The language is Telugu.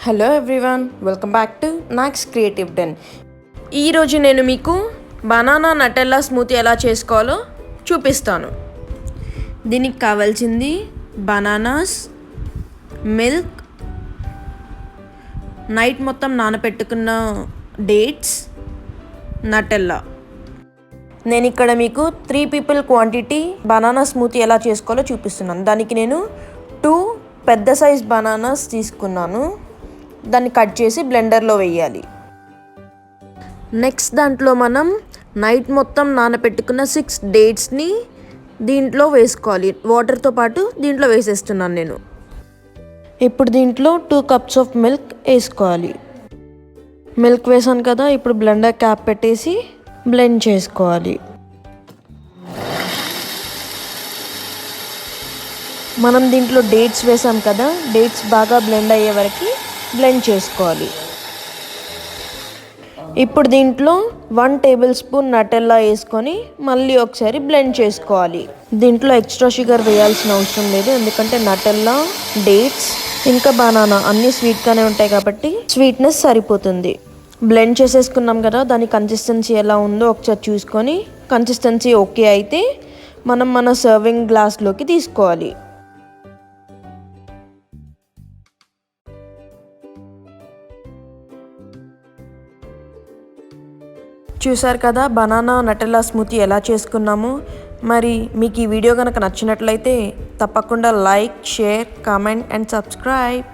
Hello everyone, welcome back to Knox Creative Den. ఈరోజు నేను మీకు బనానా నటెల్లా స్మూతీ ఎలా చేసుకోవాలో చూపిస్తాను. దీనికి కావాల్సింది బనానాస్, మిల్క్, నైట్ మొత్తం నానబెట్టుకున్న డేట్స్, నటెల్లా. నేను ఇక్కడ మీకు 3 people క్వాంటిటీ బనానా స్మూతీ ఎలా చేసుకోవాలో చూపిస్తున్నాను. దానికి నేను 2 పెద్ద సైజ్ బనానాస్ తీసుకున్నాను. దాన్ని కట్ చేసి బ్లెండర్లో వేయాలి. నెక్స్ట్ దాంట్లో మనం నైట్ మొత్తం నానబెట్టుకున్న 6 డేట్స్ని దీంట్లో వేసుకోవాలి. వాటర్తో పాటు దీంట్లో వేసేస్తున్నాను నేను. ఇప్పుడు దీంట్లో 2 cups ఆఫ్ మిల్క్ వేసుకోవాలి. మిల్క్ వేసాను కదా, ఇప్పుడు బ్లెండర్ క్యాప్ పెట్టేసి బ్లెండ్ చేసుకోవాలి. మనం దీంట్లో డేట్స్ వేసాం కదా, డేట్స్ బాగా బ్లెండ్ అయ్యే వరకు బ్లెండ్ చేసుకోవాలి. ఇప్పుడు దీంట్లో 1 tablespoon నటెల్లా వేసుకొని మళ్ళీ ఒకసారి బ్లెండ్ చేసుకోవాలి. దీంట్లో ఎక్స్ట్రా షుగర్ వేయాల్సిన అవసరం లేదు, ఎందుకంటే నటెల్లా, డేట్స్ ఇంకా బనానా అన్నీ స్వీట్గానే ఉంటాయి కాబట్టి స్వీట్నెస్ సరిపోతుంది. బ్లెండ్ చేసేసుకున్నాం కదా, దాని కన్సిస్టెన్సీ ఎలా ఉందో ఒకసారి చూసుకొని కన్సిస్టెన్సీ ఓకే అయితే మనం మన సర్వింగ్ గ్లాస్లోకి తీసుకోవాలి. చూసారు కదా బనానా నటెల్లా స్మూతీ ఎలా చేసుకున్నాము. మరి మీకు ఈ వీడియో కనుక నచ్చినట్లయితే తప్పకుండా like, share, comment and subscribe.